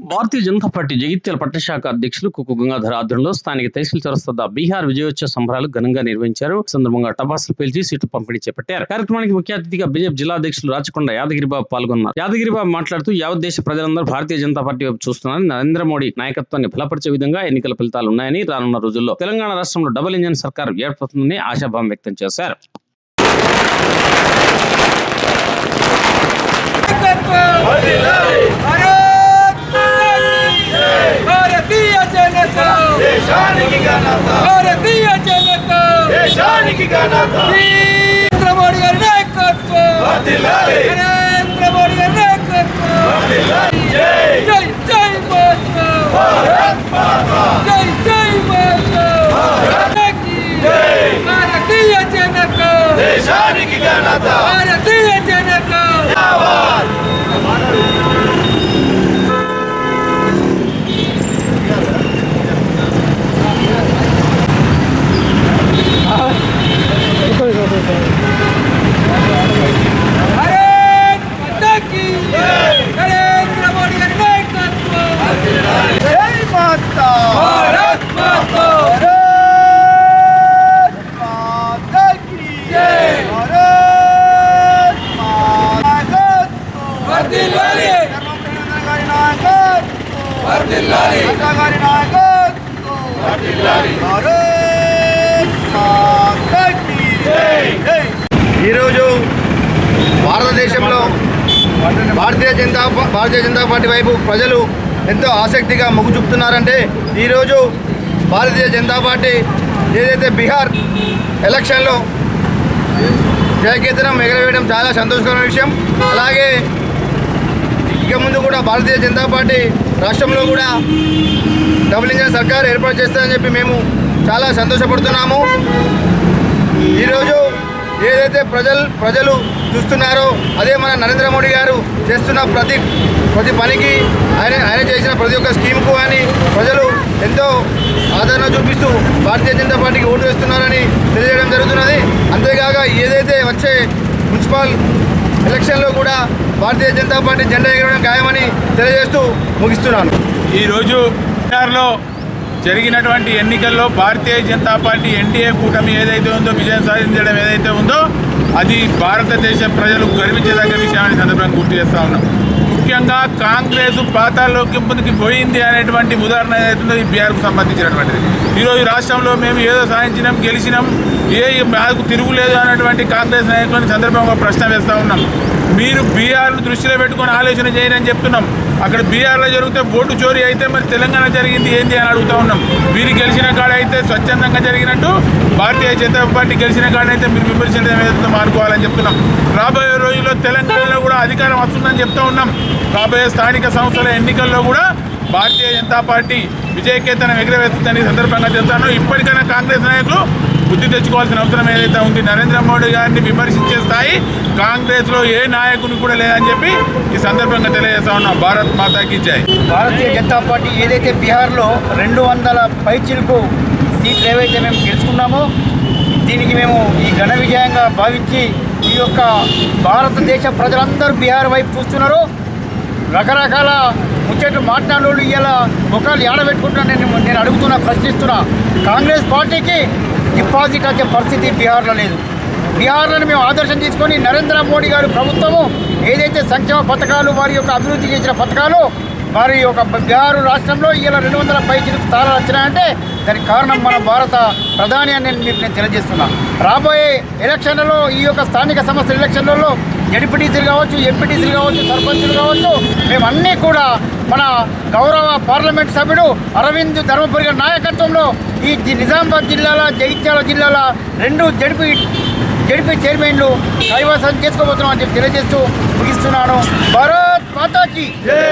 Bharatiya Janata party Jagtial పట్టశాఖ అధ్యక్షులు కుక్కు గంగాధర్ ఆధ్వర్యంలో స్థానిక తహసీల్ చౌరస్తా బీహార్ విజయోత్సవ సంబరాలు ఘనంగా నిర్వహించారు. ఈ సందర్భంగా టపాసులు పేల్చి సీట్లు పంపిణీ చేపట్టారు. కార్యక్రమానికి ముఖ్య అతిథిగా బీజేపీ జిల్లా అధ్యక్షులు రాచకొండ యాదగిరిబాబు పాల్గొన్నారు. యాదగిరిబాబు మాట్లాడుతూ యావత్ దేశ ప్రజలందరూ భారతీయ జనతా పార్టీ వైపు చూస్తున్నారని, నరేంద్ర మోడీ నాయకత్వాన్ని బలపరిచే విధంగా ఎన్నికల ఫలితాలు ఉన్నాయని, రానున్న రోజుల్లో తెలంగాణ రాష్ట్రంలో డబుల్ ఇంజన్ సర్కార్ ఏర్పడుతుందని ఆశాభావం వ్యక్తం చేశారు. नरेंद्र मोदी गारी नायकत्व नरेंद्र मोदी गारी नायकत्व जय जय भारत माता जय जय भारत भारतीय जनता देशाనికి ఘనత भारतीय जनता ఈరోజు భారతదేశంలో భారతీయ జనతా పార్టీ వైపు ప్రజలు ఎంతో ఆసక్తిగా మొగ్గు చూపుతున్నారంటే, ఈరోజు భారతీయ జనతా పార్టీ ఏదైతే బీహార్ ఎలక్షన్లో జయకేతనం ఎగరవేయడం చాలా సంతోషకరమైన విషయం. అలాగే ఇక ముందు కూడా భారతీయ జనతా పార్టీ రాష్ట్రంలో కూడా డబుల్ ఇంజన్ సర్కార్ ఏర్పాటు చేస్తారని చెప్పి మేము చాలా సంతోషపడుతున్నాము. ఈరోజు ఏదైతే ప్రజలు చూస్తున్నారో అదే మన నరేంద్ర మోడీ గారు చేస్తున్న ప్రతి పనికి ఆయన చేసిన ప్రతి ఒక్క స్కీమ్కు కానీ ప్రజలు ఎంతో ఆదరణ చూపిస్తూ భారతీయ జనతా పార్టీకి ఓటు వేస్తున్నారని తెలియజేయడం జరుగుతున్నది. అంతేకాక ఏదైతే వచ్చే మున్సిపల్ ఎలక్షన్లో కూడా భారతీయ జనతా పార్టీ జెండా ఎగరడం ఖాయమని తెలియజేస్తూ ముగిస్తున్నాను. ఈరోజు బీహార్లో జరిగినటువంటి ఎన్నికల్లో భారతీయ జనతా పార్టీ ఎన్డీఏ కూటమి ఏదైతే ఉందో విజయం సాధించడం ఏదైతే ఉందో అది భారతదేశ ప్రజలు గర్వించదగ్గ విషయాన్ని సందర్భంగా గుర్తు చేస్తూ ఉన్నాం. ముఖ్యంగా కాంగ్రెస్ పాతాల్లోకి ముందుకు పోయింది అనేటువంటి ఉదాహరణ ఏదైతుందో ఈ బీహార్కు సంబంధించినటువంటిది. ఈరోజు రాష్ట్రంలో మేము ఏదో సాధించినాం, గెలిచినాం, మాకు తిరుగులేదు అనేటువంటి కాంగ్రెస్ నాయకులని సందర్భంగా ప్రశ్న వేస్తూ ఉన్నాం. మీరు బీహార్ను దృష్టిలో పెట్టుకొని ఆలోచన చేయని చెప్తున్నాం. అక్కడ బీహార్లో జరిగితే ఓటు చోరీ అయితే మరి తెలంగాణ జరిగింది ఏంటి అని అడుగుతూ ఉన్నాం. మీరు గెలిచిన కాడ అయితే స్వచ్ఛందంగా జరిగినట్టు భారతీయ జనతా పార్టీ గెలిచిన కాడైతే మీరు విమర్శించడం ఏదైతే మానుకోవాలని చెప్తున్నాం. రాబోయే రోజుల్లో తెలంగాణలో కూడా అధికారం వస్తుందని చెప్తూ ఉన్నాం. రాబోయే స్థానిక సంస్థల ఎన్నికల్లో కూడా భారతీయ జనతా పార్టీ విజయకేతనం ఎగురవేస్తుందని సందర్భంగా చెప్తాను. ఇప్పటికైనా కాంగ్రెస్ నాయకులు బుద్ధి తెచ్చుకోవాల్సిన అవసరం ఏదైతే ఉంది. నరేంద్ర మోడీ గారిని విమర్శించే స్థాయి కాంగ్రెస్లో ఏ నాయకుని కూడా లేదని చెప్పి ఈ సందర్భంగా తెలియజేస్తా ఉన్నాం. భారత్ మాతాకి జై. భారతీయ జనతా పార్టీ ఏదైతే బీహార్లో 200 పైచిలకు సీట్లు ఏవైతే మేము గెలుచుకున్నామో దీనికి మేము ఈ ఘన విజయంగా భావించి ఈ యొక్క భారతదేశ ప్రజలందరూ బీహార్ వైపు చూస్తున్నారు. రకరకాల ముచ్చట్లు మాట్లాడేవాళ్ళు ఇలా ముఖాలు ఏడబెట్టుకుంటున్నా నేను అడుగుతున్నా, ప్రశ్నిస్తున్నా. కాంగ్రెస్ పార్టీకి డిపాజిట్ వచ్చే పరిస్థితి బీహార్లో లేదు. బీహార్లను మేము ఆదర్శం తీసుకొని నరేంద్ర మోడీ గారి ప్రభుత్వము ఏదైతే సంక్షేమ పథకాలు వారి యొక్క అభివృద్ధి చేసిన పథకాలు వారి యొక్క బీహార్ రాష్ట్రంలో ఇలా 200 పైకి స్థానాలు వచ్చినాయంటే దానికి కారణం మన భారత ప్రధాని అని నేను తెలియజేస్తున్నాను. రాబోయే ఎలక్షన్లలో ఈ యొక్క స్థానిక సంస్థల ఎలక్షన్లలో జడ్పీటీసీలు కావచ్చు, ఎంపీటీసీలు కావచ్చు, సర్పంచులు కావచ్చు, మేమన్నీ కూడా మన గౌరవ పార్లమెంట్ సభ్యుడు అరవింద్ ధర్మపురి గారి నాయకత్వంలో ఈ నిజామాబాద్ జిల్లాల, జగిత్యాల జిల్లాల 2 జడ్పీ చైర్మన్లు కైవసం చేసుకోబోతున్నాం అని చెప్పి తెలియజేస్తూ ముగిస్తున్నాను. భారత్ మాతాకి జై.